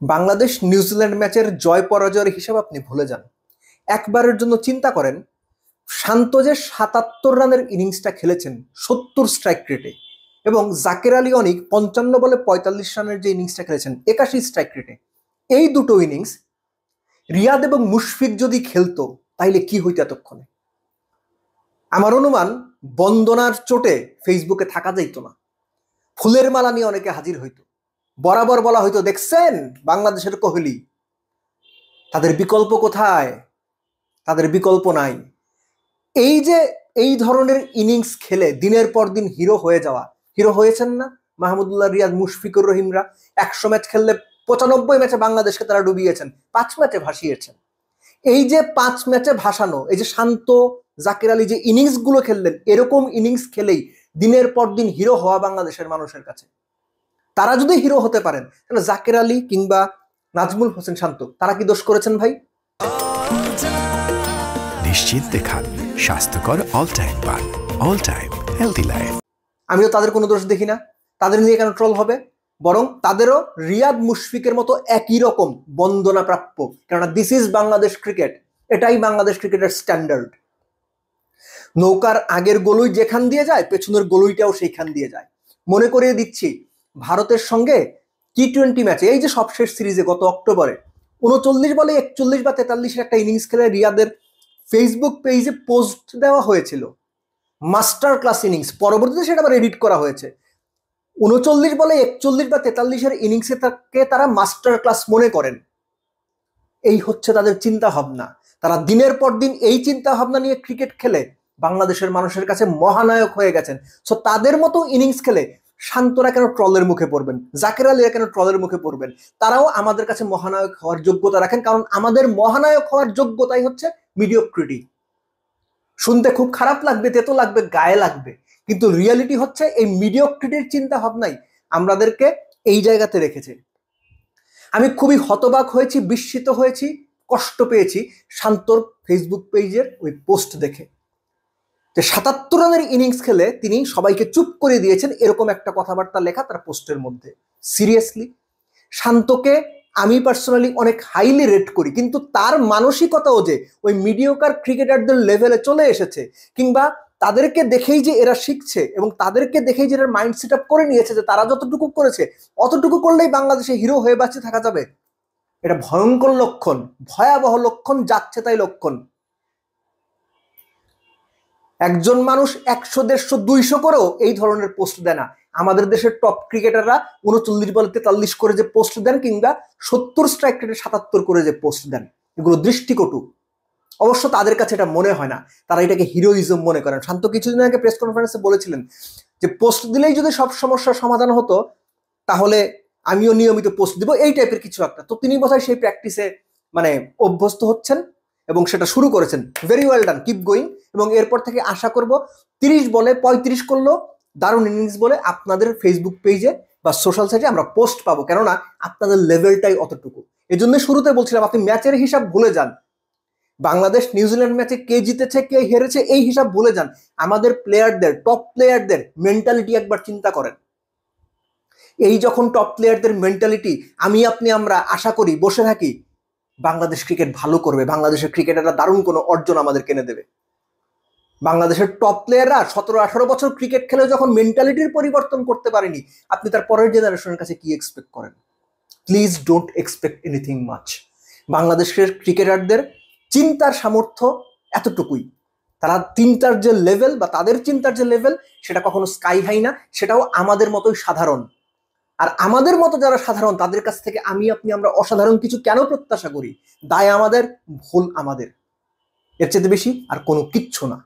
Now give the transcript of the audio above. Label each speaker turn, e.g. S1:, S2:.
S1: Bangladesh New Zealand ম্যাচের জয় পরাজয়ের হিসাব আপনি ভুলে যান। একবারের জন্য চিন্তা করেন, শান্ত যে ৭৭ রানের ইনিংসটা খেলেছেন ৭০ স্ট্রাইক রেটে, এবং জাকের আলী অনিক ৫৫ বলে ৪৫ রানের যে ইনিংসটা খেলেছেন ৮১ স্ট্রাইক রেটে, এই দুটো ইনিংস রিয়াদ এবং মুশফিক যদি খেলতো তাইলে কি হইতো এতক্ষণে? আমার অনুমান বন্দনার চোটে ফেসবুকে থাকা যাইত না, ফুলের মালা নিয়ে অনেকে হাজির হইতো, বরাবর বলা হইতো দেখছেন বাংলাদেশের কোহলি, তাদের বিকল্প কোথায়? তাদের বিকল্প নাই। এই যে এই ধরনের ইনিংস খেলে দিনের পর দিন হিরো হয়ে যাওয়া, হিরো হয়েছেন না মাহমুদুল্লাহ রিয়াদ, মুশফিকুর রহিমরা? ১০০ ম্যাচ খেললে ৯৫ ম্যাচে বাংলাদেশকে তারা ডুবিয়েছেন, ৫ ম্যাচে ভাসিয়েছেন। এই যে ৫ ম্যাচে ভাসানো, এই যে শান্ত জাকের আলী যে ইনিংস গুলো খেললেন, এরকম ইনিংস খেলেই দিনের পর দিন হিরো হওয়া বাংলাদেশের মানুষের কাছে। তারা যদি হিরো হতে পারেন তাহলে জাকের আলী কিংবা নাজমুল হোসেন শান্ত তারা কি দোষ করেছেন ভাই?
S2: নিশ্চিন্তে খান স্বাস্থ্যকর অল টাইম পান, অল টাইম হেলদি লাইফ।
S1: আমিও তাদের কোনো দোষ দেখি না, তাদের নিয়ে কেন ট্রল হবে? বরং তাদেরও রিয়াদ মুশফিকের মতো একই রকম বন্দনা প্রাপ্য, কেননা দিস ইজ বাংলাদেশ ক্রিকেট, এটাই বাংলাদেশ ক্রিকেটের স্ট্যান্ডার্ড। নৌকার আগের গলুই যেখান দিয়ে যায়, পেছনের গলুইটাও সেইখান দিয়ে যায়। মনে করিয়ে দিচ্ছি, ভারতের সঙ্গে টি-20 ম্যাচে, এই যে সবশেষ সিরিজে গত অক্টোবরে ৩৯ বলে ৪১ বা ৪৩-এর একটা ইনিংস খেলে রিয়াদের ফেসবুক পেজে পোস্ট দেওয়া হয়েছিল, মাস্টার ক্লাস ইনিংস। পরবর্তীতে সেটা আবার এডিট করা হয়েছে। ৩৯ বলে ৪১ বা ৪৩-এর ইনিংসে তাকে তারা মাস্টার ক্লাস মনে করেন। এই হচ্ছে তাদের চিন্তা ভাবনা। তারা দিনের পর দিন এই চিন্তা ভাবনা নিয়ে ক্রিকেট খেলে বাংলাদেশের মানুষের কাছে মহানায়ক হয়ে গেছেন। সো তাদের মতো ইনিংস খেলে শান্তরা কেন ট্রলের মুখে পড়বেন, জাকের আলীরা কেন ট্রলের মুখে পড়বেন? তারাও আমাদের কাছে মহানায়ক হওয়ার যোগ্যতা রাখেন, কারণ আমাদের মহানায়ক হওয়ার যোগ্যতাই হচ্ছে মিডিওক্রিটি। শুনতে খুব খারাপ লাগবে, তেতো লাগবে, গায়ে লাগবে, কিন্তু রিয়ালিটি হচ্ছে এই মিডিওক্রিটির চিন্তা ভাবনাই আমাদেরকে এই জায়গাতে রেখেছে। আমি খুবই হতবাক হয়েছি, বিস্মিত হয়েছি, কষ্ট পেয়েছি শান্তর ফেসবুক পেজের ওই পোস্ট দেখে, যে ৭৭ রানের ইনিংস খেলে তিনি সবাইকে চুপ করে দিয়েছেন, এরকম একটা কথাবার্তা লেখা তার পোস্টের মধ্যে। সিরিয়াসলি, শান্তকে আমি পার্সোনালি অনেক হাইলি রেট করি, কিন্তু তার মানসিকতাও যে ওই মিডিওকার ক্রিকেটারদের লেভেলে চলে এসেছে, কিংবা তাদেরকে দেখেই যে এরা শিখছে এবং তাদেরকে দেখেই যে এরা মাইন্ড সেট আপ করে নিয়েছে যে তারা যতটুকু করেছে অতটুকু করলেই বাংলাদেশে হিরো হয়ে বাঁচে থাকা যাবে, এটা ভয়ঙ্কর লক্ষণ, ভয়াবহ লক্ষণ, যাচ্ছে তাই লক্ষণ। একজন মানুষ ১০০, ১৫০, ২০০ করেও এই ধরনের পোস্ট দেয় না। আমাদের দেশের টপ ক্রিকেটাররা ৩৯ বলে ৪৩ করে যে পোস্ট দেন, কিংবা ৭০ স্ট্রাইক রেটে ৭৭ করে যে পোস্ট দেন, এগুলো দৃষ্টিকটু। অবশ্য তাদের কাছে এটা মনে হয় না, তারা এটাকে হিরোইজম মনে করেন। শান্ত কিছুদিন আগে প্রেস কনফারেন্সে বলেছিলেন যে পোস্ট দিলেই যদি সব সমস্যার সমাধান হতো তাহলে আমিও নিয়মিত পোস্ট দিব, এই টাইপের কিছু একটা। তো তিনি বোধহয় সেই প্র্যাকটিসে অভ্যস্ত হচ্ছেন এবং সেটা শুরু করেছেন। Very well done, keep going. এবং এরপর থেকে আশা করব ৩০ বলে ৩৫ করলো দারুণ ইনিংস বলে আপনাদের ফেসবুক পেজে বা সোশ্যাল সাইটে আমরা পোস্ট পাবো, কেননা আপনাদের লেভেলটাই অতটুকু। এই জন্য শুরুতে বলছিলাম আপনি ম্যাচের হিসাব ভুলে যান। বাংলাদেশ নিউজিল্যান্ড ম্যাচে কে জিতেছে কে হেরেছে এই হিসাব ভুলে যান। আমাদের প্লেয়ারদের, টপ প্লেয়ারদের মেন্টালিটি একবার চিন্তা করেন। এই যখন টপ প্লেয়ারদের মেন্টালিটি আমি আপনি আমরা আশা করি বসে থাকি বাংলাদেশ ক্রিকেট ভালো করবে, বাংলাদেশের ক্রিকেটাররা দারুণ কোনো অর্জন আমাদের কিনে দেবে। বাংলাদেশের টপ প্লেয়াররা ১৭-১৮ বছর ক্রিকেট খেলে যখন মেন্টালিটির পরিবর্তন করতে পারেনি, আপনি তার পরের জেনারেশনের কাছে কি এক্সপেক্ট করেন? Please don't expect anything much. বাংলাদেশের ক্রিকেটারদের চিন্তার সামর্থ্য এতটুকুই। তারা চিন্তার যে লেভেল বা তাদের চিন্তার যে লেভেল সেটা কখনো স্কাই হাই না, সেটাও আমাদের মতোই সাধারণ। আর আমাদের মতো যারা সাধারণ তাদের কাছ থেকে আমি আপনি আমরা অসাধারণ কিছু কেন প্রত্যাশা করি? দায় আমাদের, ভুল আমাদের, এর চেয়ে বেশি আর কোনো কিচ্ছু না।